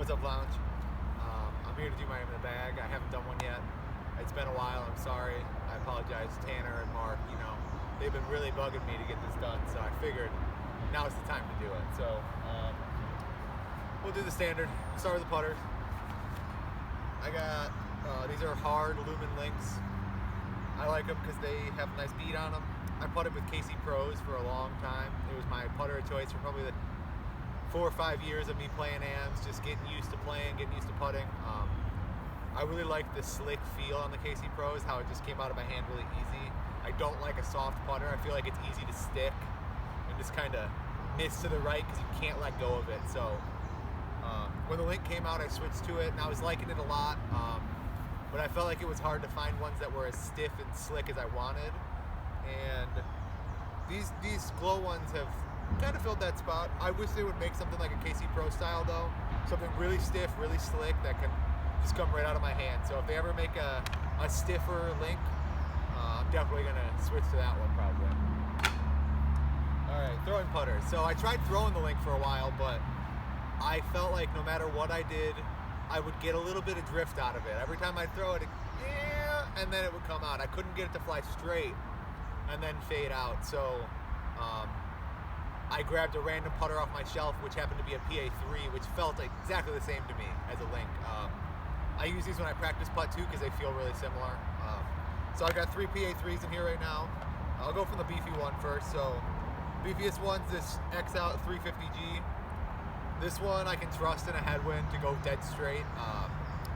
What's up, Lounge? I'm here to do my aim in the bag. I haven't done one yet. It's been a while. I'm sorry. I apologize, Tanner and Mark. You know, they've been really bugging me to get this done, so I figured now is the time to do it. So we'll do the standard. We'll start with the putter. I got these are hard Lumen Links. I like them because they have a nice bead on them. I putted with KC Pros for a long time. It was my putter of choice for probably the 4 or 5 years of me playing AMs, just getting used to playing, getting used to putting. I really like the slick feel on the KC Pros, how it just came out of my hand really easy. I don't like a soft putter. I feel like it's easy to stick and just kind of miss to the right because you can't let go of it. So when the Link came out, I switched to it, and I was liking it a lot. But I felt like it was hard to find ones that were as stiff and slick as I wanted. And these glow ones have kind of filled that spot. I wish they would make something like a KC Pro style though. Something really stiff, really slick that can just come right out of my hand. So if they ever make a stiffer Link, I'm definitely gonna switch to that one probably. All right, throwing putters. So I tried throwing the Link for a while, but I felt like no matter what I did, I would get a little bit of drift out of it. Every time I'd throw it, and then it would come out. I couldn't get it to fly straight and then fade out. So I grabbed a random putter off my shelf, which happened to be a PA3, which felt exactly the same to me as a Link. I use these when I practice putt too because they feel really similar. So I got 3 PA3s in here right now. I'll go from the beefy one first. So beefiest one's this X-Out 350G. This one I can trust in a headwind to go dead straight,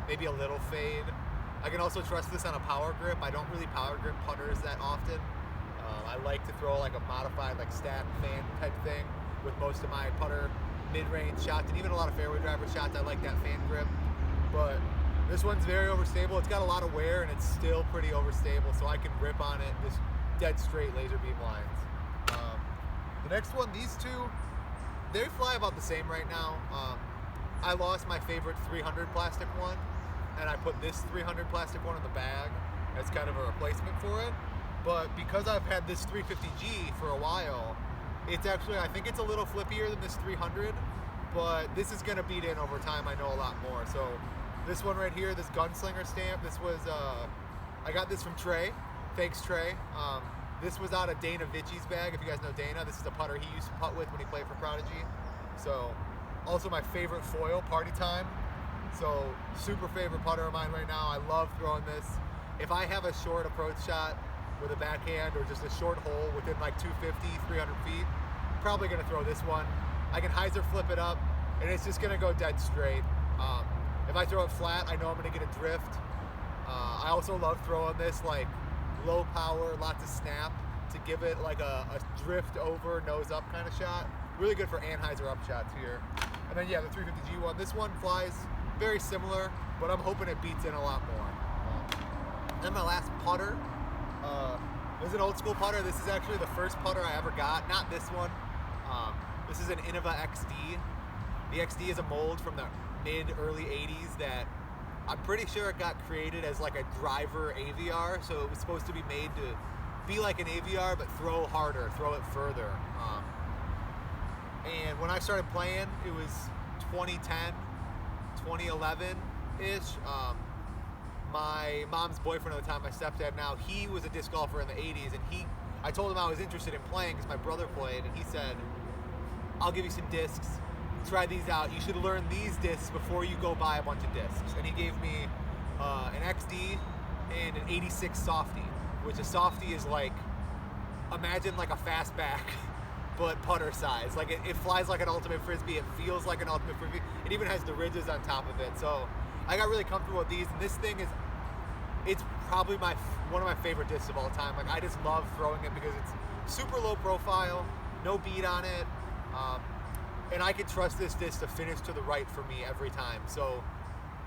maybe a little fade. I can also trust this on a power grip. I don't really power grip putters that often. I like to throw like a modified like stack fan type thing with most of my putter mid-range shots and even a lot of fairway driver shots. I like that fan grip, but this one's very overstable. It's got a lot of wear and it's still pretty overstable, so I can rip on it just dead straight laser beam lines. The next one, these two, they fly about the same right now. I lost my favorite 300 plastic one, and I put this 300 plastic one in the bag as kind of a replacement for it. But because I've had this 350G for a while, it's actually, I think it's a little flippier than this 300, but this is gonna beat in over time, I know a lot more. So this one right here, this Gunslinger stamp, this was, I got this from Trey. Thanks, Trey. This was out of Dana Vinci's bag. If you guys know Dana, this is a putter he used to putt with when he played for Prodigy. So, also my favorite foil, Party Time. So, super favorite putter of mine right now. I love throwing this. If I have a short approach shot with a backhand or just a short hole within like 250, 300 feet, I'm probably gonna throw this one. I can hyzer flip it up and it's just gonna go dead straight. If I throw it flat, I know I'm gonna get a drift. I also love throwing this like low power, lots of snap to give it like a drift over, nose up kind of shot. Really good for Anheuser up shots here. And then yeah, the 350G one. This one flies very similar, but I'm hoping it beats in a lot more. Then my last putter. This is an old school putter. This is actually the first putter I ever got. Not this one. This is an Innova XD. The XD is a mold from the mid-early 80s that I'm pretty sure it got created as like a driver AVR, so it was supposed to be made to be like an AVR, but throw harder, throw it further. And when I started playing, it was 2010, 2011-ish. My mom's boyfriend at the time, my stepdad now, he was a disc golfer in the 80s, and I told him I was interested in playing because my brother played, and he said, I'll give you some discs. Try these out. You should learn these discs before you go buy a bunch of discs. And he gave me an XD and an 86 softy, which a softy is like, imagine like a fastback, but putter size. Like it flies like an ultimate frisbee. It feels like an ultimate frisbee. It even has the ridges on top of it. So I got really comfortable with these. And this thing it's probably one of my favorite discs of all time. Like I just love throwing it because it's super low profile, no bead on it. And I can trust this disc to finish to the right for me every time. So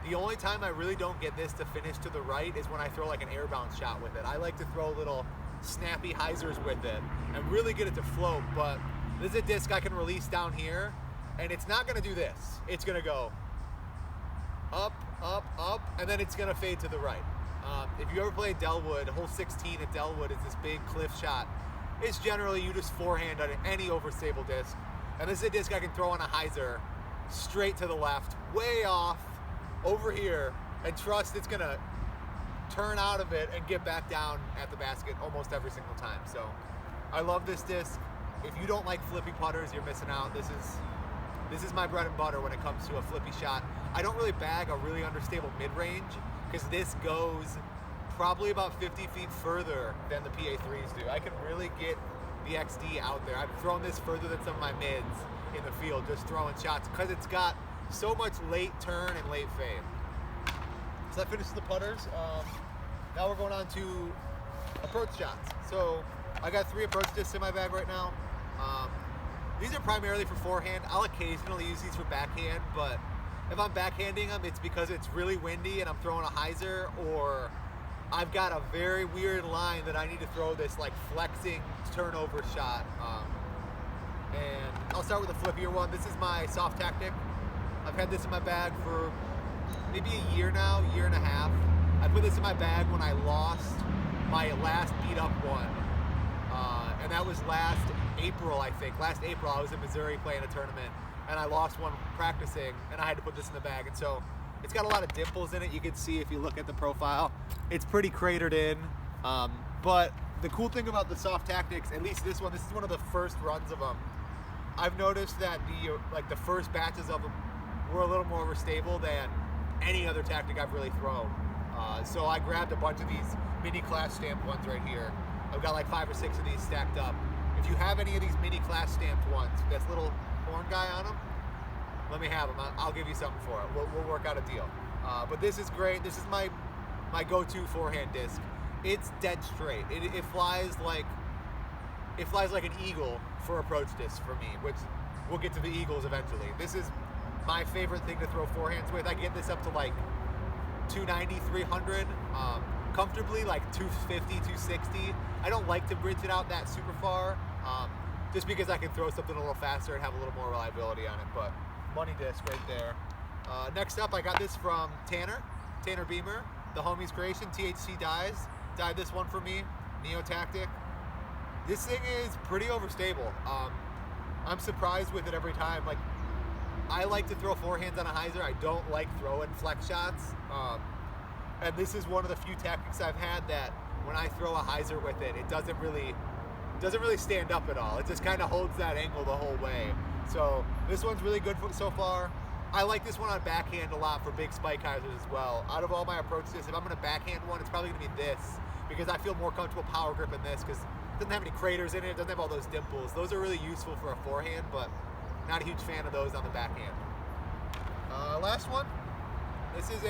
the only time I really don't get this to finish to the right is when I throw like an airbound shot with it. I like to throw little snappy hyzers with it and really get it to float, but this is a disc I can release down here and it's not gonna do this. It's gonna go up, up, up, and then it's gonna fade to the right. If you ever play Delwood, hole 16 at Delwood is this big cliff shot. It's generally you just forehand on any overstable disc. And this is a disc I can throw on a hyzer straight to the left, way off over here, and trust it's gonna turn out of it and get back down at the basket almost every single time. So I love this disc. If you don't like flippy putters, you're missing out. This is my bread and butter when it comes to a flippy shot. I don't really bag a really understable mid-range because this goes probably about 50 feet further than the PA3s do. I can really get the XD out there. I've thrown this further than some of my mids in the field, just throwing shots, because it's got so much late turn and late fade. So that finishes the putters. Now we're going on to approach shots. So I got 3 approach discs in my bag right now. These are primarily for forehand. I'll occasionally use these for backhand, but if I'm backhanding them, it's because it's really windy and I'm throwing a hyzer, or I've got a very weird line that I need to throw this like flexing turnover shot. And I'll start with a flippier one. This is my soft tactic. I've had this in my bag for maybe a year now, year and a half. I put this in my bag when I lost my last beat up one. And that was last April, I think. Last April, I was in Missouri playing a tournament, and I lost one practicing, and I had to put this in the bag. And so it's got a lot of dimples in it. You can see if you look at the profile, it's pretty cratered in. But the cool thing about the soft tactics, at least this is one of the first runs of them. I've noticed that the first batches of them were a little more stable than any other tactic I've really thrown. So I grabbed a bunch of these mini class stamped ones right here. I've got like 5 or 6 of these stacked up. If you have any of these mini class stamped ones, this little horn guy on them, let me have them. I'll give you something for it. We'll work out a deal. But this is great. This is my go-to forehand disc. It's dead straight. It flies like an eagle for approach discs for me, which we'll get to the eagles eventually. This is my favorite thing to throw forehands with. I get this up to like 290, 300, comfortably, like 250, 260. I don't like to bridge it out that super far, just because I can throw something a little faster and have a little more reliability on it. But money disc right there. Next up, I got this from Tanner Beamer, the homie's creation. THC dyed this one for me, Neo Tactic. This thing is pretty overstable. I'm surprised with it every time. Like, I like to throw forehands on a hyzer. I don't like throwing flex shots. And this is one of the few tactics I've had that when I throw a hyzer with it, it doesn't really stand up at all. It just kind of holds that angle the whole way. So this one's really good so far. I like this one on backhand a lot for big spike hyzers as well. Out of all my approach discs, if I'm going to backhand one, it's probably going to be this, because I feel more comfortable power gripping this because it doesn't have any craters in it. It doesn't have all those dimples. Those are really useful for a forehand, but not a huge fan of those on the backhand. Last one. This is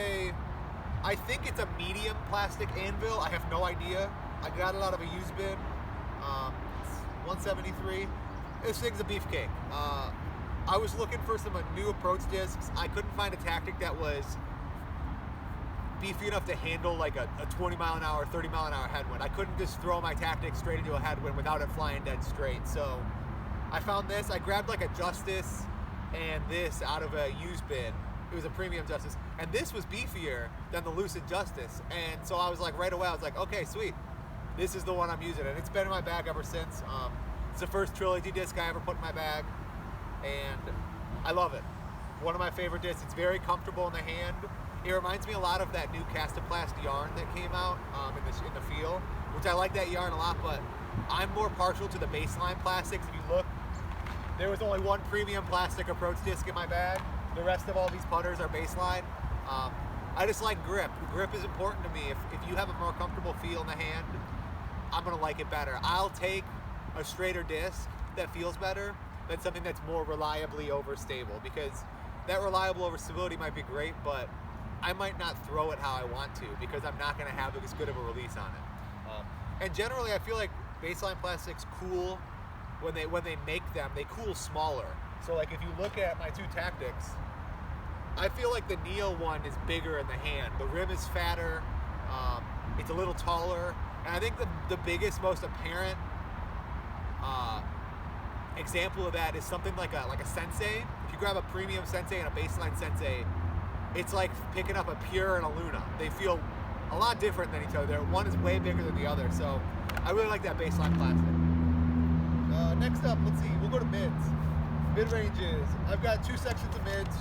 I think it's a medium plastic anvil. I have no idea. I got it out of a used bin. It's 173. This thing's a beefcake. I was looking for some new approach discs. I couldn't find a tactic that was beefy enough to handle like a 20 mile an hour, 30 mile an hour headwind. I couldn't just throw my tactic straight into a headwind without it flying dead straight. So I found this. I grabbed like a Justice and this out of a used bin. It was a premium Justice, and this was beefier than the Lucid Justice. And so I was like, right away, I was like, okay, sweet. This is the one I'm using, and it's been in my bag ever since. It's the first Trilogy disc I ever put in my bag, and I love it. One of my favorite discs. It's very comfortable in the hand. It reminds me a lot of that new Castoplast yarn that came out in the feel, which I like that yarn a lot, but I'm more partial to the baseline plastics. If you look, there was only one premium plastic approach disc in my bag. The rest of all these putters are baseline. I just like grip. Grip is important to me. If you have a more comfortable feel in the hand, I'm gonna like it better. I'll take a straighter disc that feels better than something that's more reliably overstable, because that reliable overstability might be great, but I might not throw it how I want to because I'm not gonna have as good of a release on it. And generally, I feel like baseline plastics cool when they make them. They cool smaller. So like if you look at my two tactics, I feel like the Neo one is bigger in the hand. The rim is fatter, it's a little taller, and I think the biggest, most apparent example of that is something like a Sensei. If you grab a premium Sensei and a baseline Sensei, it's like picking up a Pure and a Luna. They feel a lot different than each other. One is way bigger than the other, so I really like that baseline plastic. Next up, let's see, we'll go to mids. Mid-ranges. I've got two sections of mids.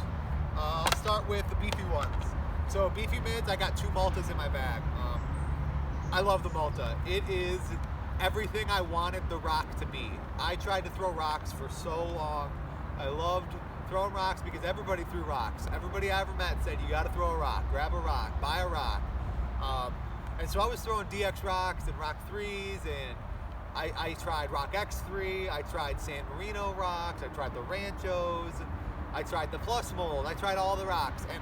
I'll start with the beefy ones. So beefy mids, I got two Maltas in my bag. I love the Malta. It is everything I wanted the rock to be. I tried to throw rocks for so long. I loved throwing rocks because everybody threw rocks. Everybody I ever met said, you gotta throw a rock, grab a rock, buy a rock. And so I was throwing DX rocks and Rock 3s, and I tried Rock X3, I tried San Marino rocks, I tried the Ranchos, I tried the Plus Mold, I tried all the rocks. And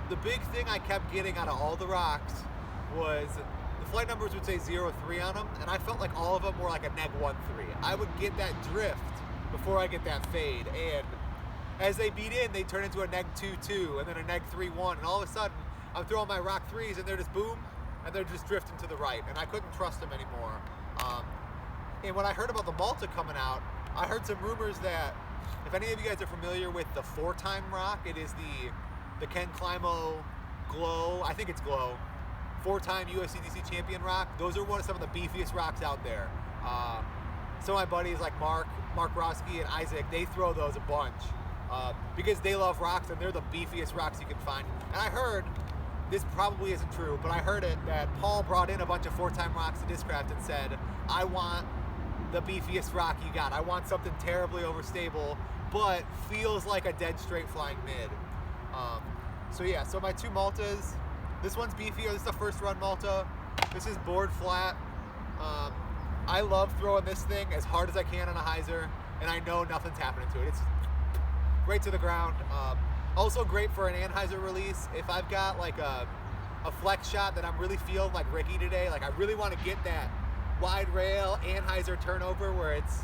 the big thing I kept getting out of all the rocks was the flight numbers would say 0.3 on them, and I felt like all of them were like a -1.3. I would get that drift before I get that fade, and as they beat in, they turn into a -2.2 and then a -3.1, and all of a sudden I'm throwing my Rock 3s and they're just boom, and they're just drifting to the right, and I couldn't trust them anymore. And when I heard about the Malta coming out, I heard some rumors that, if any of you guys are familiar with the 4-time rock, it is the Ken Climo Glow, I think it's Glow, 4-time USCDC champion rock. Those are some of the beefiest rocks out there. Some of my buddies like Mark Roski and Isaac, they throw those a bunch because they love rocks and they're the beefiest rocks you can find. And I heard, this probably isn't true, but I heard it that Paul brought in a bunch of 4-time rocks to Discraft and said, I want the beefiest rock you got. I want something terribly overstable, but feels like a dead straight flying mid. So yeah, so my two Maltas, this one's beefier, this is the first run Malta. This is board flat. I love throwing this thing as hard as I can on a hyzer, and I know nothing's happening to it. It's right to the ground. Also great for an anhyzer release. If I've got like a flex shot that I'm really feeling like Ricky today, like I really want to get that wide rail anhyzer turnover where it's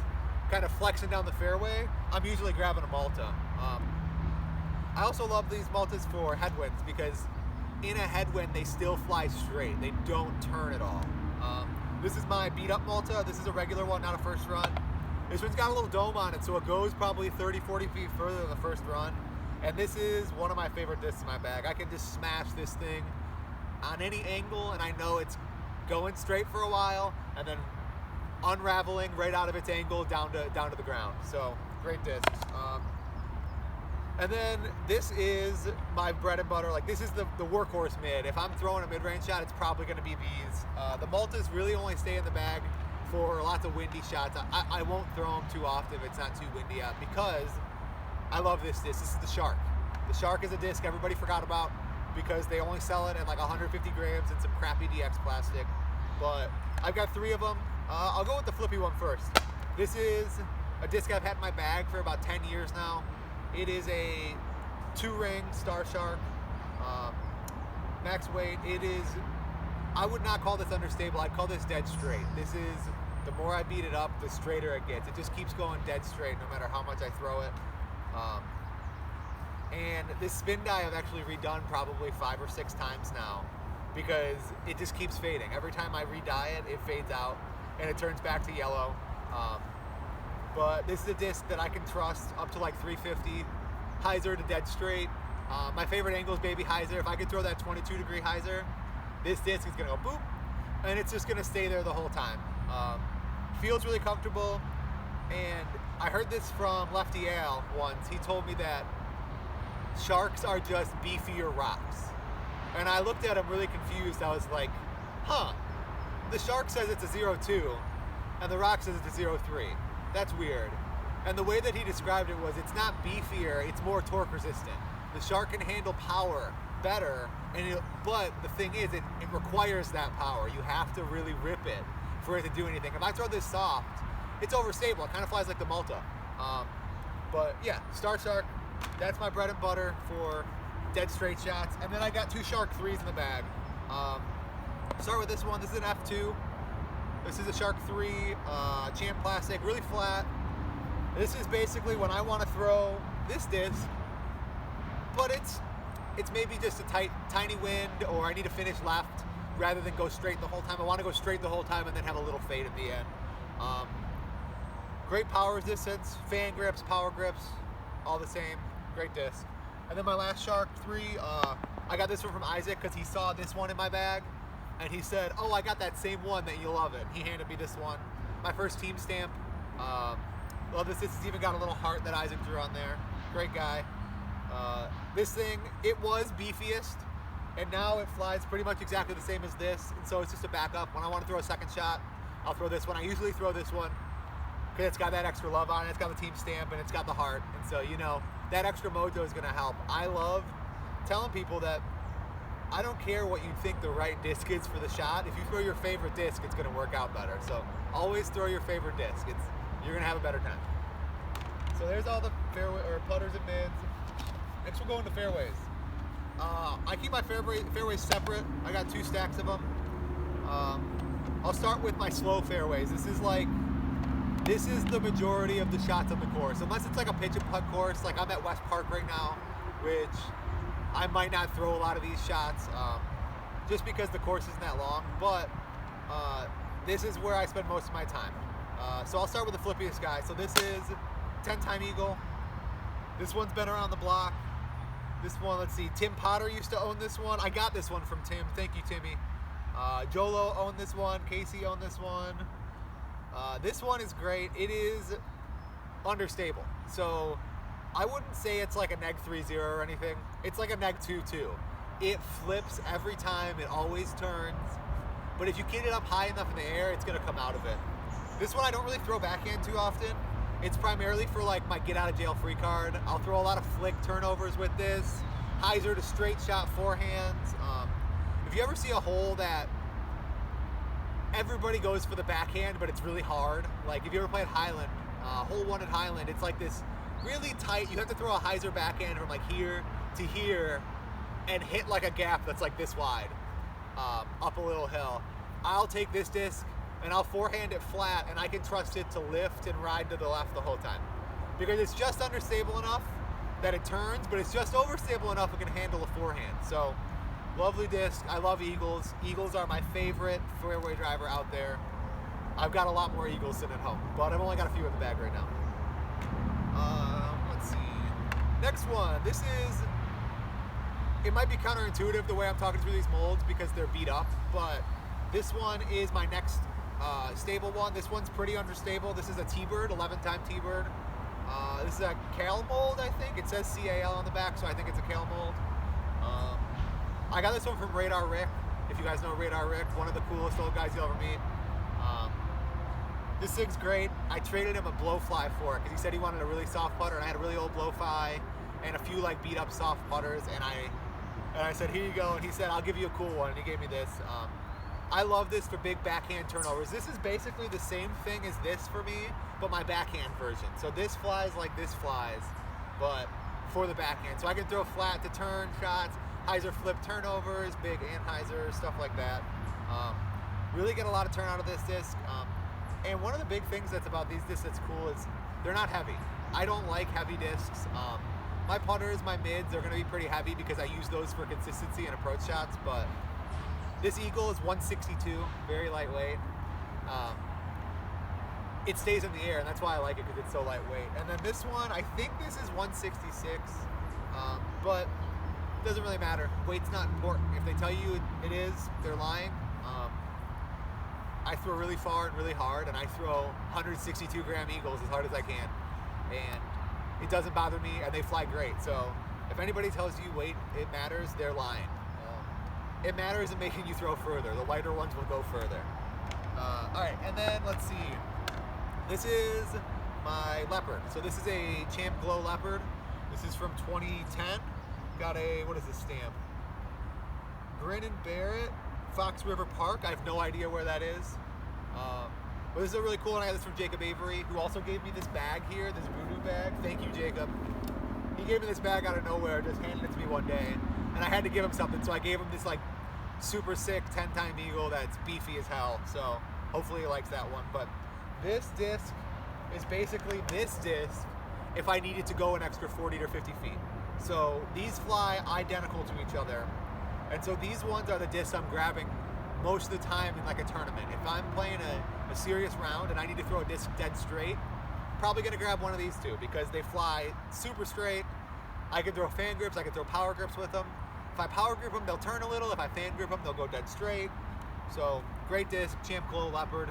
kind of flexing down the fairway, I'm usually grabbing a Malta. I also love these Maltas for headwinds because in a headwind they still fly straight. They don't turn at all. This is my beat up Malta. This is a regular one, not a first run. This one's got a little dome on it, so it goes probably 30, 40 feet further than the first run. And this is one of my favorite discs in my bag. I can just smash this thing on any angle, and I know it's going straight for a while and then unraveling right out of its angle down to the ground. So great discs. And then this is my bread and butter. Like this is the workhorse mid. If I'm throwing a mid-range shot, it's probably going to be these. The Maltas really only stay in the bag for lots of windy shots. I won't throw them too often if it's not too windy out because I love this disc. This is the Shark. The Shark is a disc everybody forgot about because they only sell it at like 150 grams and some crappy DX plastic. But I've got 3 of them. I'll go with the flippy one first. This is a disc I've had in my bag for about 10 years now. It is a 2-ring Star Shark, max weight. It is, I would not call this understable, I'd call this dead straight. This is, the more I beat it up, the straighter it gets. It just keeps going dead straight no matter how much I throw it. And this spin die I've actually redone probably 5 or 6 times now because it just keeps fading. Every time I re-dye it, it fades out and it turns back to yellow. But this is a disc that I can trust up to like 350, hyzer to dead straight. My favorite angle is baby hyzer. If I could throw that 22-degree hyzer, this disc is gonna go boop, and it's just gonna stay there the whole time. Feels really comfortable, and I heard this from Lefty Al once. He told me that sharks are just beefier rocks. And I looked at him really confused. I was like, huh, the shark says it's a 0.2, and the rock says it's a 0.3. That's weird. And the way that he described it was it's not beefier, it's more torque resistant. The shark can handle power better, but the thing is, it requires that power. You have to really rip it for it to do anything. If I throw this soft, it's overstable. It kind of flies like the Malta. But yeah, Star Shark, that's my bread and butter for dead straight shots. And then I got 2 Shark 3s in the bag. Start with this one. This is an F2. This is a Shark 3 Champ Plastic, really flat. This is basically when I want to throw this disc, but it's maybe just a tiny wind, or I need to finish left rather than go straight the whole time. I want to go straight the whole time and then have a little fade at the end. Great power resistance, fan grips, power grips, all the same. Great disc. And then my last Shark 3, I got this one from Isaac because he saw this one in my bag. And he said, oh, I got that same one that you love it. He handed me this one. My first team stamp. Love this. This has even got a little heart that Isaac drew on there. Great guy. This thing, it was beefiest, and now it flies pretty much exactly the same as this, and so it's just a backup. When I want to throw a second shot, I'll throw this one. I usually throw this one because it's got that extra love on it. It's got the team stamp, and it's got the heart, and so, you know, that extra mojo is going to help. I love telling people that I don't care what you think the right disc is for the shot. If you throw your favorite disc, it's going to work out better. So always throw your favorite disc. You're going to have a better time. So there's all the fairway or putters and mids. Next we'll go into fairways. I keep my fairways separate. I got 2 stacks of them. I'll start with my slow fairways. This is the majority of the shots on the course. Unless it's like a pitch and putt course, like I'm at West Park right now, which I might not throw a lot of these shots just because the course isn't that long, but this is where I spend most of my time. So I'll start with the flippiest guy. So this is 10-time eagle. This one's been around the block. This one, let's see, Tim Potter used to own this one. I got this one from Tim. Thank you, Timmy. Jolo owned this one. Casey owned this one. This one is great. It is understable. So I wouldn't say it's like a neg 3-0 or anything. It's like a neg 2-2. It flips every time. It always turns. But if you get it up high enough in the air, it's going to come out of it. This one I don't really throw backhand too often. It's primarily for like my get out of jail free card. I'll throw a lot of flick turnovers with this. Hyzer to straight shot forehands. If you ever see a hole that everybody goes for the backhand, but it's really hard. Like if you ever played Highland, hole 1 at Highland, it's like this really tight. You have to throw a hyzer backhand from like here to here and hit like a gap that's like this wide up a little hill. I'll take this disc and I'll forehand it flat, and I can trust it to lift and ride to the left the whole time because it's just understable enough that it turns, but it's just overstable enough it can handle a forehand. So lovely disc. I love eagles. Eagles are my favorite fairway driver out there. I've got a lot more eagles sitting at home, but I've only got a few in the bag right now. Let's see. Next one. This is, it might be counterintuitive the way I'm talking through these molds because they're beat up, but this one is my next stable one. This one's pretty understable. This is a T-Bird, 11-time T-Bird. This is a Cal mold, I think. It says CAL on the back, so I think it's a Cal mold. I got this one from Radar Rick. If you guys know Radar Rick, one of the coolest old guys you'll ever meet. This thing's great. I traded him a blowfly for it because he said he wanted a really soft putter, and I had a really old blowfly and a few like beat up soft putters, and I said, here you go, and he said, I'll give you a cool one, and he gave me this. I love this for big backhand turnovers. This is basically the same thing as this for me, but my backhand version. So this flies like this flies, but for the backhand. So I can throw flat to turn shots, hyzer flip turnovers, big anhyzer, stuff like that. Really get a lot of turn out of this disc. And one of the big things that's about these discs that's cool is they're not heavy. I don't like heavy discs. My putters, my mids, they're gonna be pretty heavy because I use those for consistency and approach shots, but this Eagle is 162, very lightweight. It stays in the air, and that's why I like it because it's so lightweight. And then this one, I think this is 166, but it doesn't really matter. Weight's not important. If they tell you it is, they're lying. I throw really far and really hard, and I throw 162-gram Eagles as hard as I can, and it doesn't bother me, and they fly great. So if anybody tells you weight, it matters, they're lying. It matters in making you throw further. The lighter ones will go further. All right, and then let's see. This is my Leopard. So this is a Champ Glow Leopard. This is from 2010. Got a, what is this stamp? Grin and Barrett, Fox River Park. I have no idea where that is. But this is a really cool one. I got this from Jacob Avery, who also gave me this bag here, this voodoo bag. Thank you, Jacob. He gave me this bag out of nowhere, just handed it to me one day. And I had to give him something, so I gave him this like super sick 10-time Eagle that's beefy as hell. So hopefully he likes that one. But this disc is basically this disc if I needed to go an extra 40 or 50 feet. So these fly identical to each other. And so these ones are the discs I'm grabbing most of the time in like a tournament. If I'm playing a serious round and I need to throw a disc dead straight, probably gonna grab one of these two because they fly super straight. I can throw fan grips, I can throw power grips with them. If I power grip them, they'll turn a little. If I fan grip them, they'll go dead straight. So great disc, Champ Glow Leopard.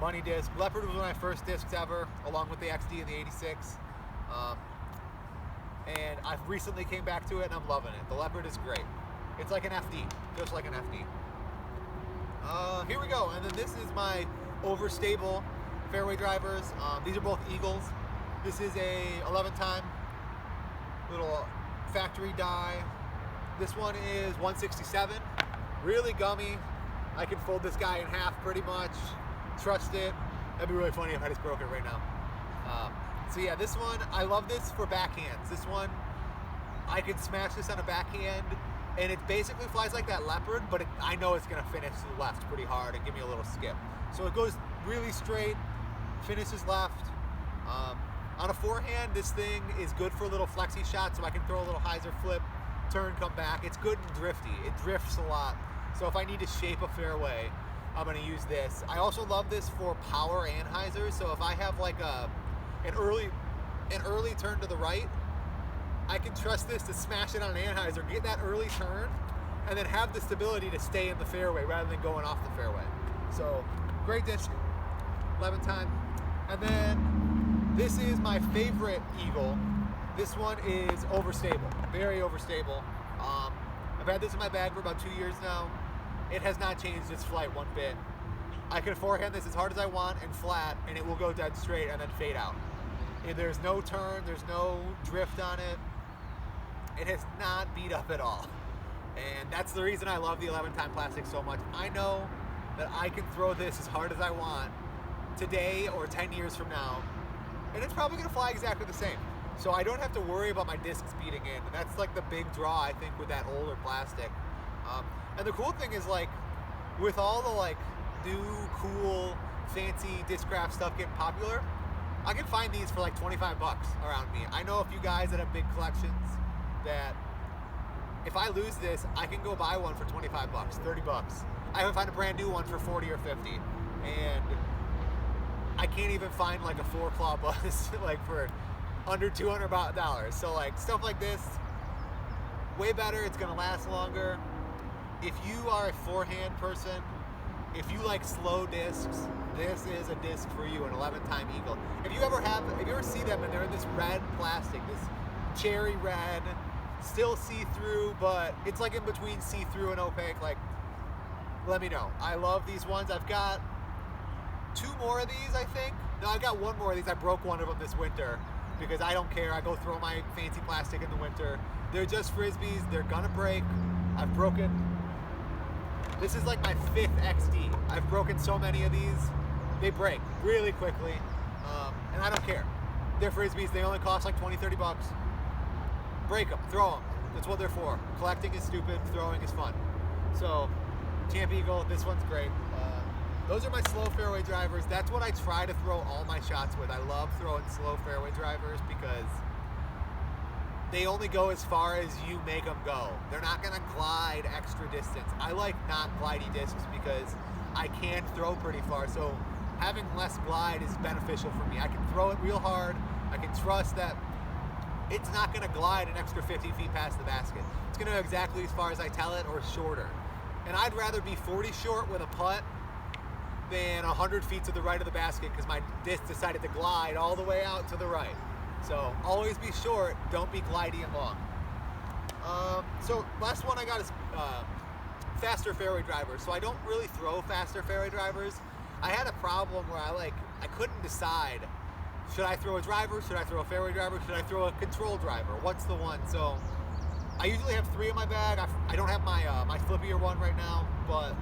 money disc. Leopard was one of my first discs ever, along with the XD and the 86. And I've recently came back to it and I'm loving it. The Leopard is great. It's like an FD, just like an FD. Here we go, and then this is my overstable fairway drivers. These are both Eagles. This is a 11-time little factory die. This one is 167, really gummy. I can fold this guy in half pretty much. Trust it. That'd be really funny if I just broke it right now. So yeah, this one, I love this for backhands. This one, I can smash this on a backhand, and it basically flies like that Leopard, but I know it's gonna finish to the left pretty hard and give me a little skip. So it goes really straight, finishes left. On a forehand, this thing is good for a little flexi shot, so I can throw a little hyzer flip, turn, come back. It's good and drifty. It drifts a lot. So if I need to shape a fairway, I'm gonna use this. I also love this for power and hyzer. So if I have like an early turn to the right, I can trust this to smash it on an anhyzer, get that early turn, and then have the stability to stay in the fairway rather than going off the fairway. So great disc, 11 time. And then this is my favorite Eagle. This one is overstable, very overstable. I've had this in my bag for about 2 years now. It has not changed its flight one bit. I can forehand this as hard as I want and flat, and it will go dead straight and then fade out. There's no turn, there's no drift on it. It has not beat up at all. And that's the reason I love the 11-time plastic so much. I know that I can throw this as hard as I want today or 10 years from now, and it's probably gonna fly exactly the same. So I don't have to worry about my discs beating in, and that's like the big draw, I think, with that older plastic. And the cool thing is, like, with all the like new, cool, fancy discraft stuff getting popular, I can find these for like 25 bucks around me. I know a few guys that have big collections that if I lose this, I can go buy one for 25 bucks, 30 bucks. I can find a brand new one for 40 or 50. And I can't even find like a 4-claw buzz like for under $200. So like stuff like this, way better. It's gonna last longer. If you are a forehand person, if you like slow discs, this is a disc for you, an 11-time Eagle. If you ever see them and they're in this red plastic, this cherry red, still see-through, but it's like in between see-through and opaque, like, let me know. I love these ones. I've got 2 more of these, I think. No, I've got 1 more of these. I broke one of them this winter because I don't care. I go throw my fancy plastic in the winter. They're just Frisbees. They're gonna break. I've broken. This is like my 5th XD. I've broken so many of these. They break really quickly, and I don't care. They're Frisbees. They only cost like 20, 30 bucks. Break them, throw them. That's what they're for. Collecting is stupid, throwing is fun. So, Champ Eagle, this one's great. Those are my slow fairway drivers. That's what I try to throw all my shots with. I love throwing slow fairway drivers because they only go as far as you make them go. They're not gonna glide extra distance. I like not glidey discs because I can throw pretty far. So having less glide is beneficial for me. I can throw it real hard. I can trust that it's not gonna glide an extra 50 feet past the basket. It's gonna go exactly as far as I tell it or shorter. And I'd rather be 40 short with a putt than 100 feet to the right of the basket because my disc decided to glide all the way out to the right. So always be short, don't be glidey and long. So last one I got is faster fairway drivers. So I don't really throw faster fairway drivers. I had a problem where I couldn't decide, should I throw a driver, should I throw a fairway driver, should I throw a control driver? What's the one? So I usually have 3 in my bag. I don't have my flippier one right now, but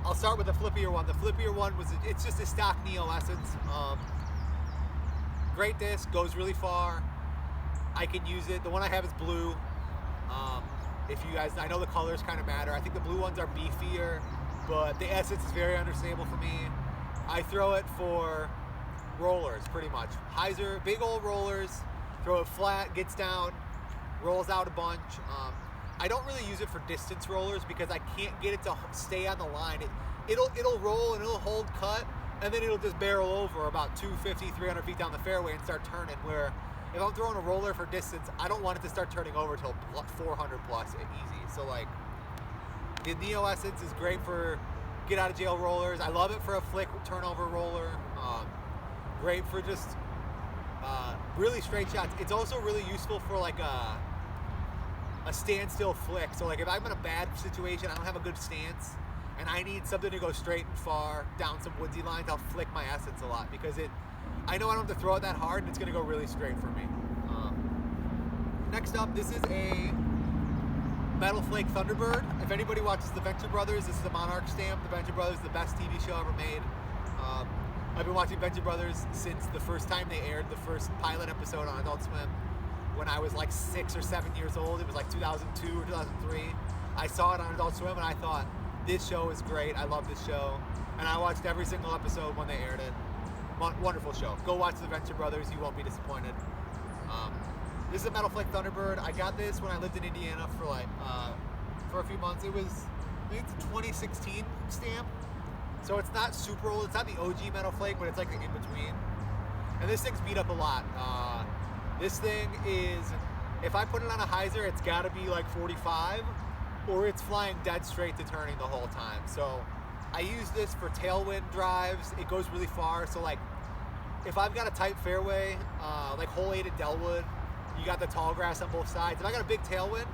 I'll start with the flippier one. The flippier one it's just a stock Neo Essence. Great disc, goes really far. I can use it. The one I have is blue. If you guys, I know the colors kind of matter. I think the blue ones are beefier, but the Essence is very understandable for me. I throw it for rollers, pretty much. Hyzer, big old rollers, throw it flat, gets down, rolls out a bunch. I don't really use it for distance rollers because I can't get it to stay on the line. It'll roll and it'll hold cut, and then it'll just barrel over about 250, 300 feet down the fairway and start turning, where if I'm throwing a roller for distance, I don't want it to start turning over till 400 plus easy. So like, the Neo Essence is great for get out of jail rollers. I love it for a flick turnover roller. Great for just really straight shots. It's also really useful for like a standstill flick. So like if I'm in a bad situation, I don't have a good stance, and I need something to go straight and far down some woodsy lines, I'll flick my Essence a lot because I know I don't have to throw it that hard, and it's gonna go really straight for me. Next up, this is a Metal Flake Thunderbird. If anybody watches the Venture Brothers, this is a Monarch stamp. The Venture Brothers is the best TV show ever made. I've been watching Venture Brothers since the first time they aired the first pilot episode on Adult Swim when I was like 6 or 7 years old. It was like 2002 or 2003. I saw it on Adult Swim and I thought, this show is great. I love this show. And I watched every single episode when they aired it. Wonderful show. Go watch the Venture Brothers. You won't be disappointed. This is a Metal Flake Thunderbird. I got this when I lived in Indiana for a few months. I think it's a 2016 stamp. So it's not super old. It's not the OG Metal Flake, but it's like the in-between. And this thing's beat up a lot. This thing is, if I put it on a hyzer, it's gotta be like 45, or it's flying dead straight to turning the whole time. So I use this for tailwind drives. It goes really far. So like, if I've got a tight fairway, like hole 8 at Delwood, you got the tall grass on both sides. If I got a big tailwind,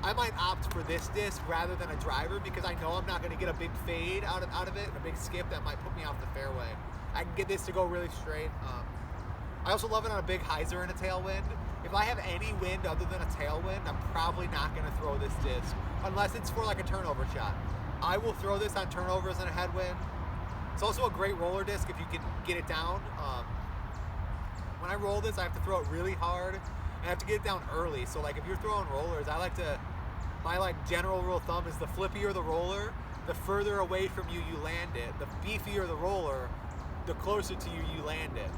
I might opt for this disc rather than a driver because I know I'm not going to get a big fade out of it, a big skip that might put me off the fairway. I can get this to go really straight. I also love it on a big hyzer and a tailwind. If I have any wind other than a tailwind, I'm probably not going to throw this disc unless it's for like a turnover shot. I will throw this on turnovers and a headwind. It's also a great roller disc if you can get it down. When I roll this, I have to throw it really hard. I have to get it down early. So like if you're throwing rollers, my like general rule of thumb is the flippier the roller, the further away from you land it. The beefier the roller, the closer to you land it.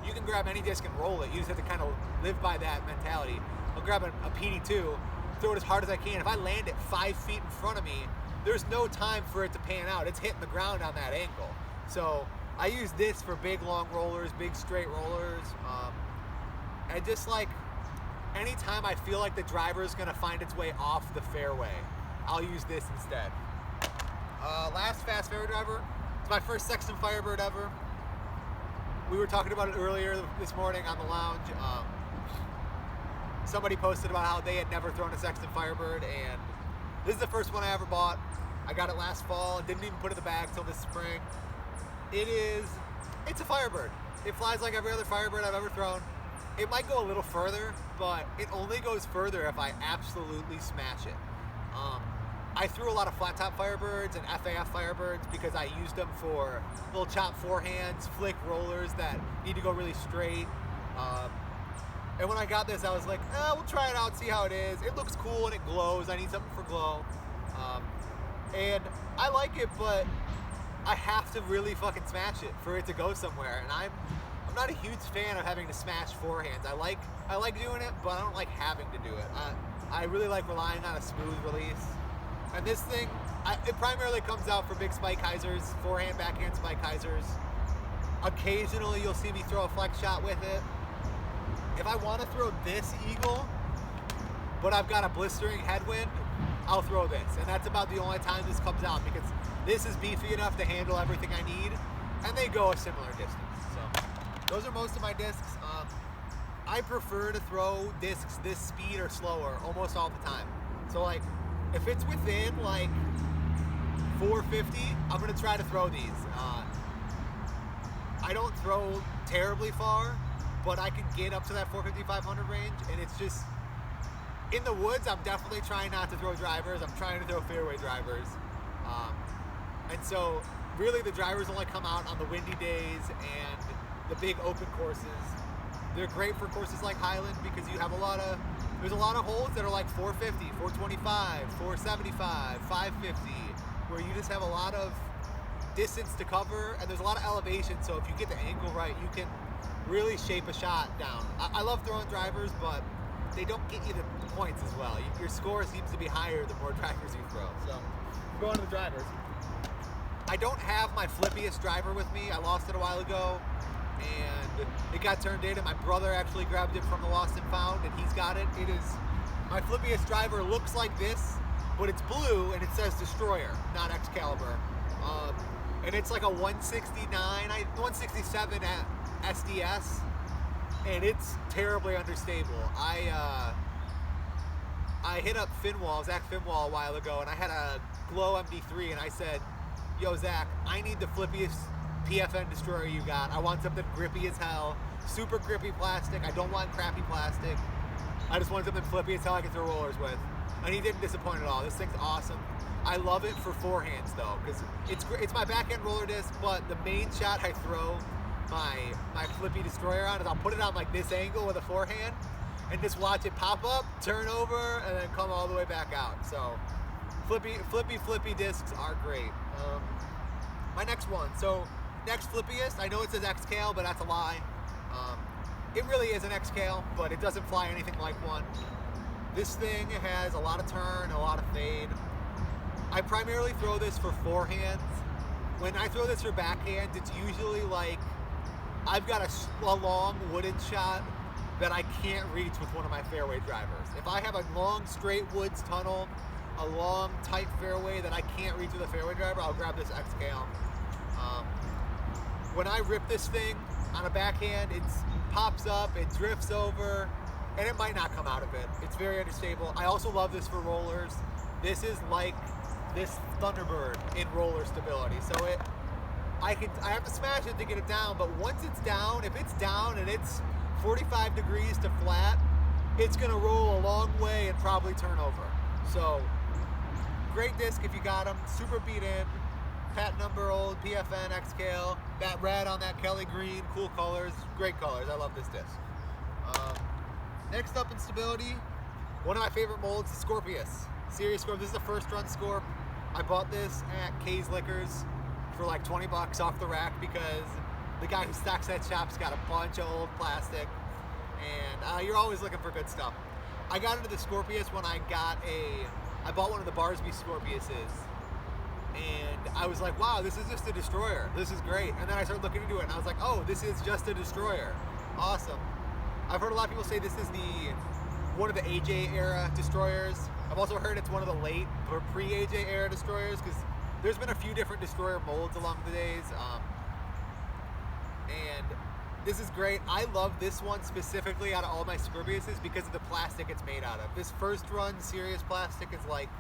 You can grab any disc and roll it. You just have to kind of live by that mentality. I'll grab a PD2, throw it as hard as I can. If I land it 5 feet in front of me, there's no time for it to pan out. It's hitting the ground on that angle. So I use this for big long rollers, big straight rollers. And just like anytime I feel like the driver is gonna find its way off the fairway, I'll use this instead. Last fast fairway driver. It's my first Sexton Firebird ever. We were talking about it earlier this morning on the lounge. Somebody posted about how they had never thrown a Sexton Firebird, and this is the first one I ever bought. I got it last fall and didn't even put it in the bag till this spring. It's a Firebird. It flies like every other Firebird I've ever thrown. It might go a little further, but it only goes further if I absolutely smash it. I threw a lot of flat top Firebirds and FAF Firebirds because I used them for little chop forehands, flick rollers that need to go really straight. And when I got this, I was like, we'll try it out, see how it is. It looks cool and it glows. I need something for glow. And I like it, but I have to really fucking smash it for it to go somewhere. And I'm not a huge fan of having to smash forehands. I like doing it, but I don't like having to do it. I really like relying on a smooth release. And this thing, it primarily comes out for big spike hyzers, forehand, backhand spike hyzers. Occasionally you'll see me throw a flex shot with it. If I want to throw this eagle, but I've got a blistering headwind, I'll throw this. And that's about the only time this comes out because this is beefy enough to handle everything I need, and they go a similar distance. So those are most of my discs. I prefer to throw discs this speed or slower almost all the time. So like, if it's within like 450, I'm gonna try to throw these. I don't throw terribly far, but I can get up to that 450, 500 range, and it's just, in the woods, I'm definitely trying not to throw drivers. I'm trying to throw fairway drivers. And so really the drivers only come out on the windy days and the big open courses. They're great for courses like Highland because there's a lot of holes that are like 450, 425, 475, 550, where you just have a lot of distance to cover and there's a lot of elevation. So if you get the angle right, you can really shape a shot down. I love throwing drivers, but they don't get you the points as well. Your score seems to be higher the more drivers you throw. So going to the drivers. I don't have my flippiest driver with me. I lost it a while ago and it got turned in, and my brother actually grabbed it from the Lost and Found, and he's got it. My flippiest driver looks like this, but it's blue and it says Destroyer, not Excalibur. Um, and it's like a 167 at SDS, and it's terribly understable. I hit up Zach Finwall, a while ago, and I had a Glow MD3, and I said, yo, Zach, I need the flippiest PFN destroyer you got. I want something grippy as hell, super grippy plastic. I don't want crappy plastic. I just want something flippy as hell I can throw rollers with. And he didn't disappoint at all. This thing's awesome. I love it for forehands though, because it's my backhand roller disc, but the main shot I throw my flippy destroyer on is I'll put it on like this angle with a forehand and just watch it pop up, turn over, and then come all the way back out. So flippy discs are great. My next one, so next flippiest, I know it says XCale, but that's a lie. It really is an XCale, but it doesn't fly anything like one. This thing has a lot of turn, a lot of fade. I primarily throw this for forehands. When I throw this for backhands, it's usually like I've got a long wooded shot that I can't reach with one of my fairway drivers. If I have a long straight woods tunnel, a long tight fairway that I can't reach with a fairway driver, I'll grab this XCale. When I rip this thing on a backhand, it pops up, it drifts over, and it might not come out of it. It's very unstable. I also love this for rollers. This is like this Thunderbird in roller stability. So I have to smash it to get it down, but once it's down, if it's down and it's 45 degrees to flat, it's gonna roll a long way and probably turn over. So great disc if you got them, super beat in, patent number old, PFN, XCale, that red on that Kelly green, cool colors, great colors, I love this disc. Next up in stability, one of my favorite molds is Scorpius. Serious Scorp, this is the first run Scorp. I bought this at Kay's Liquors for like 20 bucks off the rack because the guy who stocks that shop's got a bunch of old plastic, and you're always looking for good stuff. I got into the Scorpius when I bought one of the Barsby Scorpiuses, and I was like, wow, this is just a destroyer. This is great. And then I started looking into it, and I was like, oh, this is just a destroyer. Awesome. I've heard a lot of people say this is one of the AJ era destroyers. I've also heard it's one of the late or pre-AJ era destroyers because there's been a few different destroyer molds along the days. And this is great. I love this one specifically out of all my Scorpiuses because of the plastic it's made out of. This first run Serious plastic is like,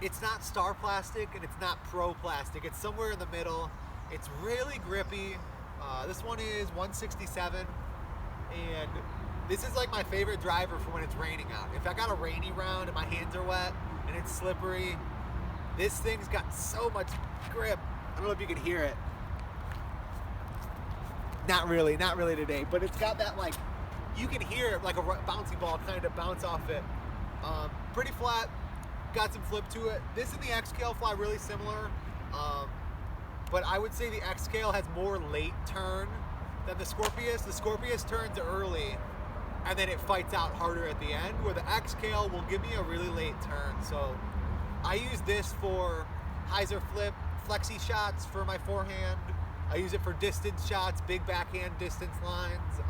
it's not Star plastic and it's not Pro plastic. It's somewhere in the middle. It's really grippy. This one is 167, and this is like my favorite driver for when it's raining out. If I got a rainy round and my hands are wet and it's slippery, this thing's got so much grip. I don't know if you can hear it. Not really today, but it's got that, like, you can hear it like a bouncy ball kind of bounce off it. Pretty flat, got some flip to it. This and the XCale fly really similar, but I would say the XCale has more late turn than the Scorpius. The Scorpius turns early and then it fights out harder at the end, where the XCale will give me a really late turn. So I use this for hyzer flip, flexi shots for my forehand. I use it for distance shots, big backhand distance lines,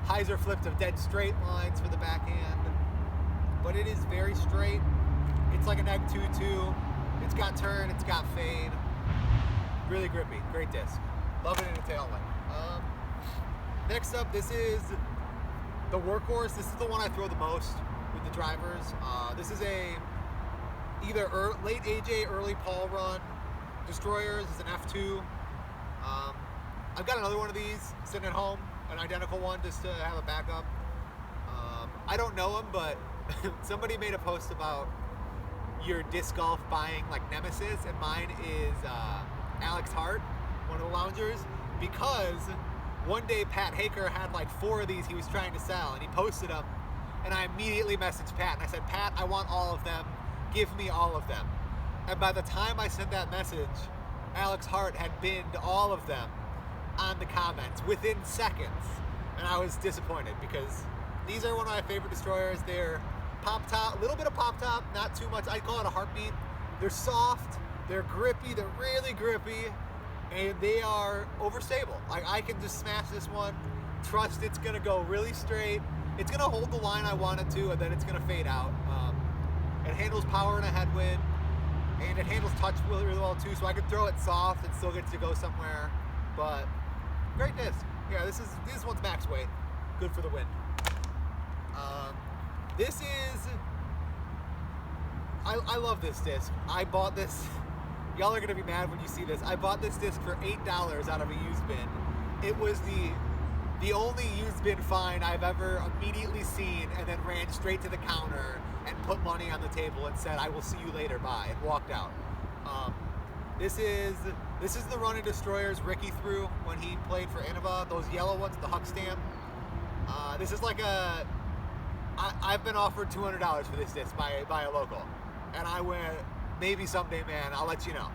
hyzer flips of dead straight lines for the backhand. But it is very straight. It's like an egg 2-2. It's got turn, it's got fade. Really grippy, great disc. Love it in a tailwind. Next up, this is the Workhorse. This is the one I throw the most with the drivers. This is either late AJ, early Paul run destroyers. It's an F2. I've got another one of these sitting at home, an identical one, just to have a backup. I don't know him, but somebody made a post about your disc golf buying like Nemesis, and mine is Alex Hart, one of the loungers, because one day Pat Haker had like 4 of these he was trying to sell, and he posted them, and I immediately messaged Pat and I said, Pat, I want all of them, give me all of them. And by the time I sent that message, Alex Hart had binned all of them on the comments within seconds, and I was disappointed because these are one of my favorite destroyers. They're pop top, a little bit of pop top, not too much. I call it a heartbeat. They're soft, they're grippy, they're really grippy, and they are overstable. Like, I can just smash this one, trust it's gonna go really straight. It's gonna hold the line I want it to, and then it's gonna fade out. It handles power in a headwind. and it handles touch really, really well too, so I can throw it soft and still get to go somewhere. But great disc. Yeah, this one's max weight, good for the wind. This is, I love this disc. I bought this. Y'all are gonna be mad when you see this. I bought this disc for $8 out of a used bin. It was the only used bin find I've ever immediately seen and then ran straight to the counter and put money on the table and said, "I will see you later, bye," and walked out. This is the Running Destroyers Ricky threw when he played for Innova. Those yellow ones, the Huck stamp. This is like I've been offered $200 for this disc by a local, and I went, maybe someday, man. I'll let you know.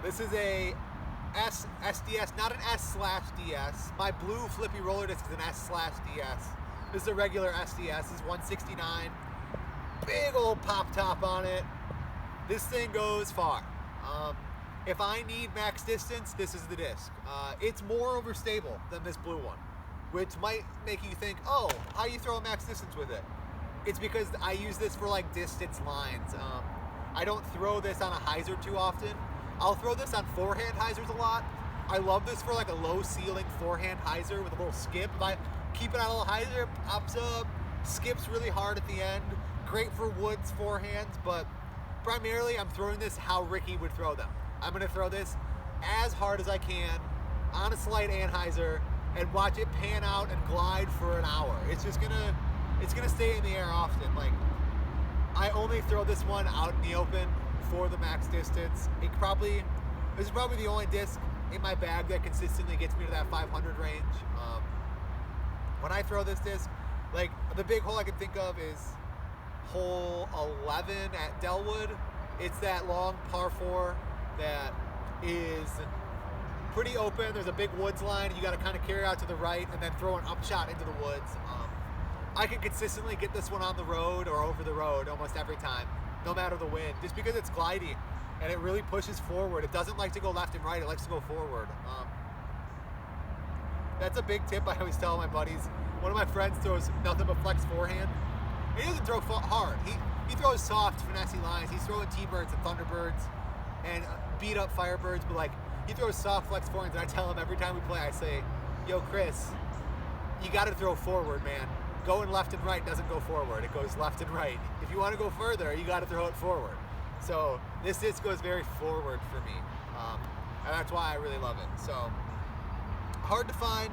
This is a SDS, not an S/DS. My blue flippy roller disc is an S/DS. This is a regular SDS. This is 169. Big old pop top on it. This thing goes far. If I need max distance, this is the disc. It's more overstable than this blue one, which might make you think, oh, how you throw a max distance with it? It's because I use this for like distance lines. I don't throw this on a hyzer too often. I'll throw this on forehand hyzers a lot. I love this for like a low ceiling forehand hyzer with a little skip. If I keep it on a little hyzer, pops up, skips really hard at the end. Great for woods forehands, but primarily I'm throwing this how Ricky would throw them. I'm gonna throw this as hard as I can on a slight anhyzer and watch it pan out and glide for an hour. It's gonna stay in the air often. Like, I only throw this one out in the open for the max distance. This is probably the only disc in my bag that consistently gets me to that 500 range. When I throw this disc, like, the big hole I can think of is hole 11 at Delwood. It's that long par 4 that is pretty open. There's a big woods line. You got to kind of carry out to the right and then throw an upshot into the woods. I can consistently get this one on the road or over the road almost every time, no matter the wind, just because it's gliding and it really pushes forward. It doesn't like to go left and right. It likes to go forward. That's a big tip I always tell my buddies. One of my friends throws nothing but flex forehand. He doesn't throw hard. He throws soft, finessey lines. He's throwing T-birds and Thunderbirds and beat up Firebirds, but like, he throws soft flex forehands, and I tell him every time we play, I say, yo, Chris, you got to throw forward, man. Going left and right doesn't go forward. It goes left and right. If you want to go further, you got to throw it forward. So this disc goes very forward for me, and that's why I really love it. So hard to find,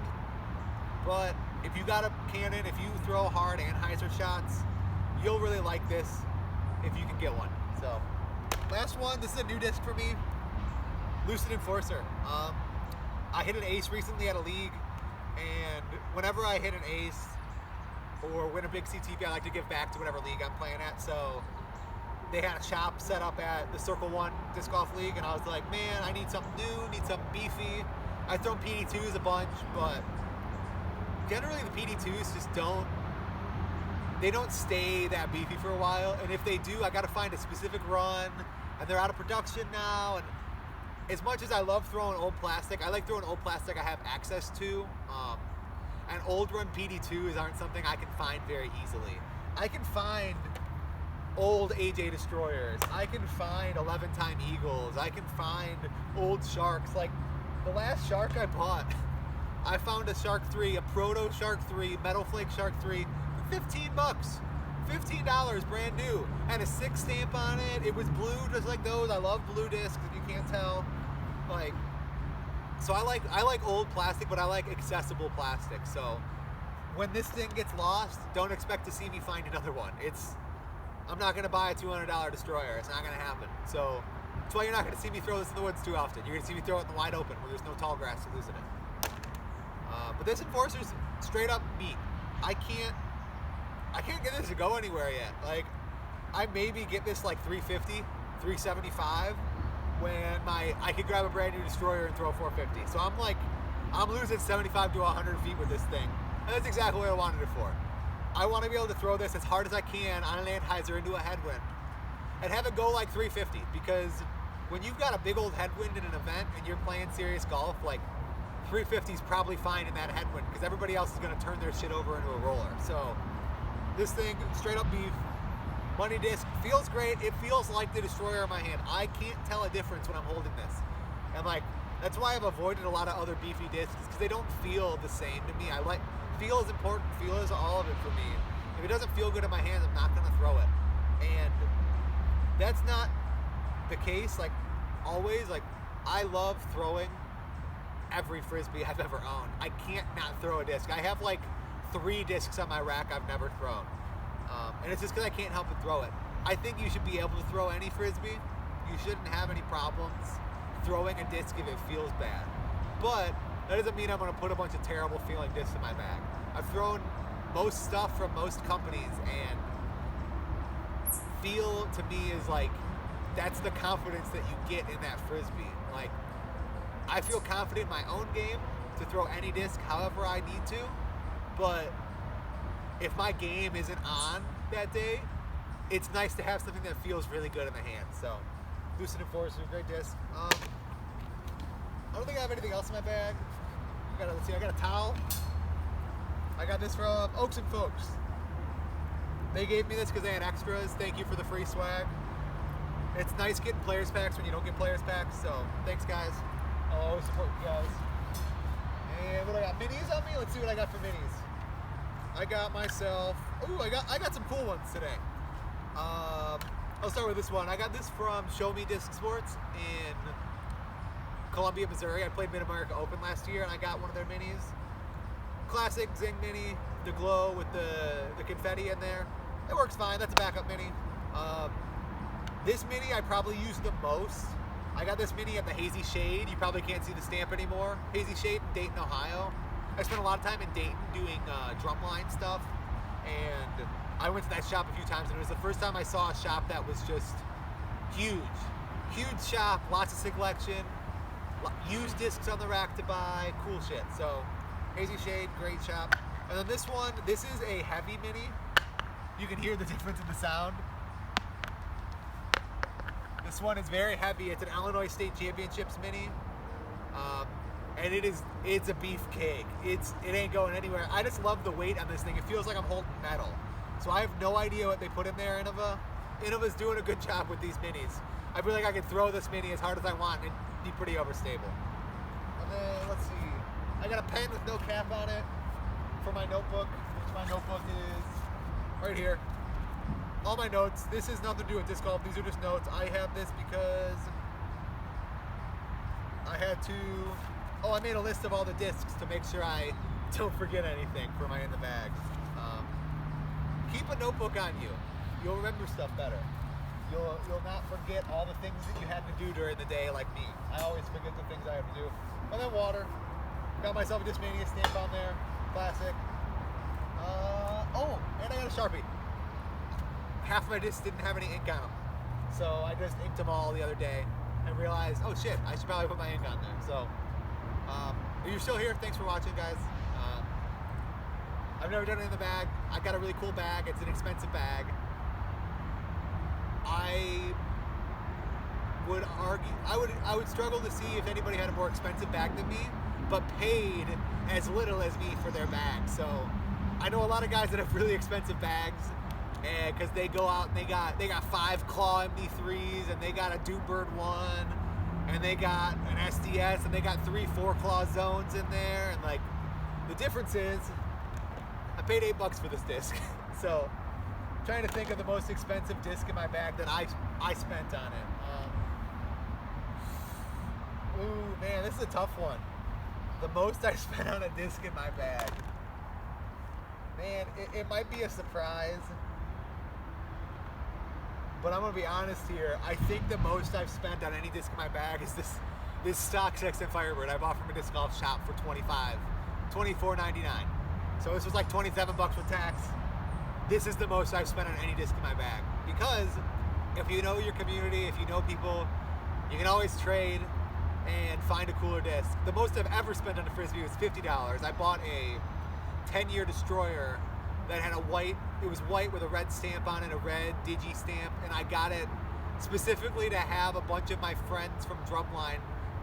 but if you got a cannon, if you throw hard anhyzer shots, you'll really like this if you can get one. So last one, this is a new disc for me, Lucid Enforcer. I hit an ace recently at a league, and whenever I hit an ace or win a big CTV, I like to give back to whatever league I'm playing at. So they had a shop set up at the Circle One Disc Golf League, and I was like, man, I need something new, need something beefy. I've thrown PD2s a bunch, but generally the PD2s just don't stay that beefy for a while, and if they do, I gotta find a specific run, and they're out of production now. And as much as I love throwing old plastic, I like throwing old plastic I have access to, and old run PD2s aren't something I can find very easily. I can find old AJ Destroyers, I can find 11-time Eagles, I can find old Sharks. Like the last Shark I bought, I found a Shark 3, a Proto Shark 3, Metal Flake Shark 3, for $15. $15, brand new. Had a 6 stamp on it. It was blue, just like those. I love blue discs, if you can't tell. Like, so I like old plastic, but I like accessible plastic. So when this thing gets lost, don't expect to see me find another one. I'm not gonna buy a $200 destroyer. It's not gonna happen. So that's why you're not gonna see me throw this in the woods too often. You're gonna see me throw it in the wide open where there's no tall grass to lose in it. But this Enforcer's straight up meat. I can't get this to go anywhere yet. Like, I maybe get this like 350, 375 when I could grab a brand new destroyer and throw 450. So I'm losing 75 to 100 feet with this thing. And that's exactly what I wanted it for. I want to be able to throw this as hard as I can on an anhyzer into a headwind and have it go like 350, because when you've got a big old headwind in an event and you're playing serious golf, like 350 is probably fine in that headwind because everybody else is going to turn their shit over into a roller. So this thing, straight up beef, Money disc feels great. It feels like the Destroyer in my hand. I can't tell a difference when I'm holding this. And like, that's why I've avoided a lot of other beefy discs, because they don't feel the same to me. Feel is important. Feel is all of it for me. If it doesn't feel good in my hands, I'm not going to throw it. And that's not the case, like, always. Like, I love throwing every Frisbee I've ever owned. I can't not throw a disc. I have like 3 discs on my rack I've never thrown. And it's just because I can't help but throw it. I think you should be able to throw any Frisbee. You shouldn't have any problems throwing a disc if it feels bad. But that doesn't mean I'm going to put a bunch of terrible feeling discs in my bag. I've thrown most stuff from most companies, and feel to me is like, that's the confidence that you get in that Frisbee. Like, I feel confident in my own game to throw any disc however I need to, but if my game isn't on that day, it's nice to have something that feels really good in the hand. So, Lucid Enforcer, great disc. I don't think I have anything else in my bag. Let's see, I got a towel. I got this from Oaks and Folks. They gave me this because they had extras. Thank you for the free swag. It's nice getting players packs when you don't get players packs, so thanks guys. I'll always support you guys. And what do I got? Minis on me? Let's see what I got for minis. I got myself, I got some cool ones today. I'll start with this one. I got this from Show Me Disc Sports in Columbia, Missouri. I played Mid-America Open last year, and I got one of their minis. Classic Zing Mini, the glow with the confetti in there. It works fine. That's a backup mini. This mini I probably use the most. I got this mini at the Hazy Shade. You probably can't see the stamp anymore. Hazy Shade in Dayton, Ohio. I spent a lot of time in Dayton doing drumline stuff, and I went to that shop a few times, and it was the first time I saw a shop that was just huge. Huge shop, lots of selection, used discs on the rack to buy, cool shit. So, Hazy Shade, great shop. And then this one, this is a heavy mini. You can hear the difference in the sound. This one is very heavy. It's an Illinois State Championships mini. And it's a beefcake. It ain't going anywhere. I just love the weight on this thing. It feels like I'm holding metal. So I have no idea what they put in there, Innova. Innova's doing a good job with these minis. I feel like I could throw this mini as hard as I want and it'd be pretty overstable. And then, let's see. I got a pen with no cap on it for my notebook, which my notebook is right here. All my notes. This has nothing to do with disc golf. These are just notes. I have this because I had to... I made a list of all the discs to make sure I don't forget anything for my in the bag. Keep a notebook on you. You'll remember stuff better. You'll not forget all the things that you had to do during the day like me. I always forget the things I have to do. And then water. Got myself a Discmania stamp on there. Classic. And I got a Sharpie. Half my discs didn't have any ink on them. So I just inked them all the other day and realized, oh shit, I should probably put my ink on there. So, if you're still here, thanks for watching, guys. I've never done it in the bag. I got a really cool bag. It's an expensive bag. I would argue, I would struggle to see if anybody had a more expensive bag than me, but paid as little as me for their bag. So I know a lot of guys that have really expensive bags, and because they go out and they got 5 Claw MD3s, and they got a Doombird 1, and they got an SDS, and they got 3 4 Claw zones in there, and like the difference is I paid $8 for this disc. So I'm trying to think of the most expensive disc in my bag that I spent on it. Ooh, man, this is a tough one. The most I spent on a disc in my bag. Man, it might be a surprise, but I'm gonna be honest here. I think the most I've spent on any disc in my bag is this stock Sexton Firebird I bought from a disc golf shop for $24.99. So this was like $27 with tax. This is the most I've spent on any disc in my bag, because if you know your community, if you know people, you can always trade and find a cooler disc. The most I've ever spent on a Frisbee was $50. I bought a 10-year Destroyer that had it was white with a red stamp on it, a red digi stamp, and I got it specifically to have a bunch of my friends from Drumline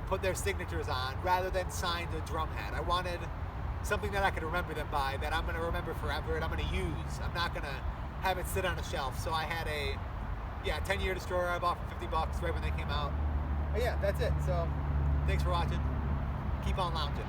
put their signatures on rather than sign the drum head. I wanted something that I could remember them by, that I'm going to remember forever and I'm going to use. I'm not going to have it sit on a shelf. So I had a 10-year Destroyer I bought for $50 right when they came out. But yeah, that's it. So thanks for watching. Keep on lounging.